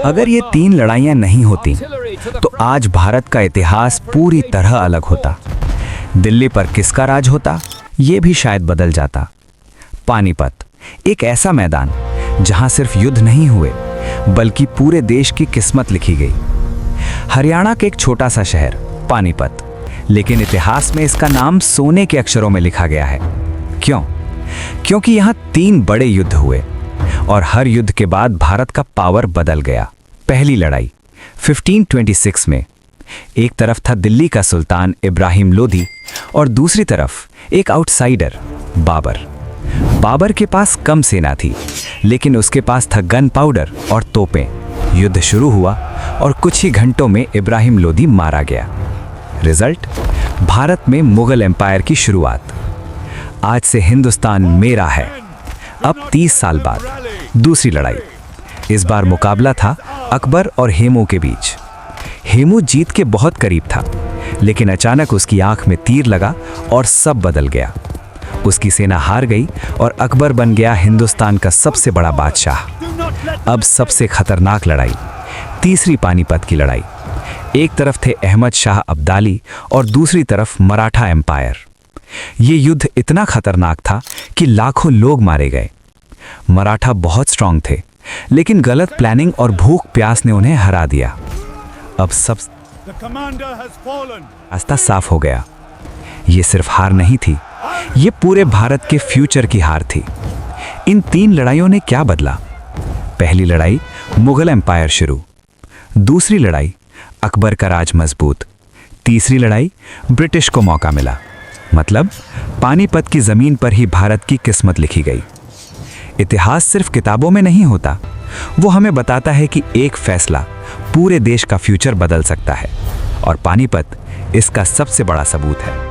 अगर ये 3 लड़ाइयाँ नहीं होती तो आज भारत का इतिहास पूरी तरह अलग होता। दिल्ली पर किसका राज होता, ये भी शायद बदल जाता। पानीपत, एक ऐसा मैदान जहां सिर्फ युद्ध नहीं हुए बल्कि पूरे देश की किस्मत लिखी गई। हरियाणा के एक छोटा सा शहर पानीपत, लेकिन इतिहास में इसका नाम सोने के अक्षरों में लिखा गया है। क्यों? क्योंकि यहाँ 3 बड़े युद्ध हुए और हर युद्ध के बाद भारत का पावर बदल गया। पहली लड़ाई 1526 में, एक तरफ था दिल्ली का सुल्तान इब्राहिम लोधी और दूसरी तरफ एक आउटसाइडर बाबर। बाबर के पास कम सेना थी, लेकिन उसके पास था गन पाउडर और तोपें। युद्ध शुरू हुआ और कुछ ही घंटों में इब्राहिम लोधी मारा गया। रिजल्ट, भारत में मुगल एम्पायर की शुरुआत। आज से हिंदुस्तान मेरा है। अब 30 साल बाद दूसरी लड़ाई। इस बार मुकाबला था अकबर और हेमू के बीच। हेमू जीत के बहुत करीब था, लेकिन अचानक उसकी आंख में तीर लगा और सब बदल गया। उसकी सेना हार गई और अकबर बन गया हिंदुस्तान का सबसे बड़ा बादशाह। अब सबसे खतरनाक लड़ाई, तीसरी पानीपत की लड़ाई। एक तरफ थे अहमद शाह अब्दाली और दूसरी तरफ मराठा एम्पायर। ये युद्ध इतना खतरनाक था कि लाखों लोग मारे गए। मराठा बहुत स्ट्रांग थे, लेकिन गलत प्लानिंग और भूख प्यास ने उन्हें हरा दिया। अब सब रास्ता साफ हो गया। ये सिर्फ हार नहीं थी, ये पूरे भारत के फ्यूचर की हार थी। इन 3 लड़ाइयों ने क्या बदला? पहली लड़ाई, मुगल एम्पायर शुरू। दूसरी लड़ाई, अकबर का राज मजबूत। तीसरी लड़ाई, ब्रिटिश को मौका मिला। मतलब पानीपत की जमीन पर ही भारत की किस्मत लिखी गई। इतिहास सिर्फ किताबों में नहीं होता, वो हमें बताता है कि एक फैसला पूरे देश का फ्यूचर बदल सकता है, और पानीपत इसका सबसे बड़ा सबूत है।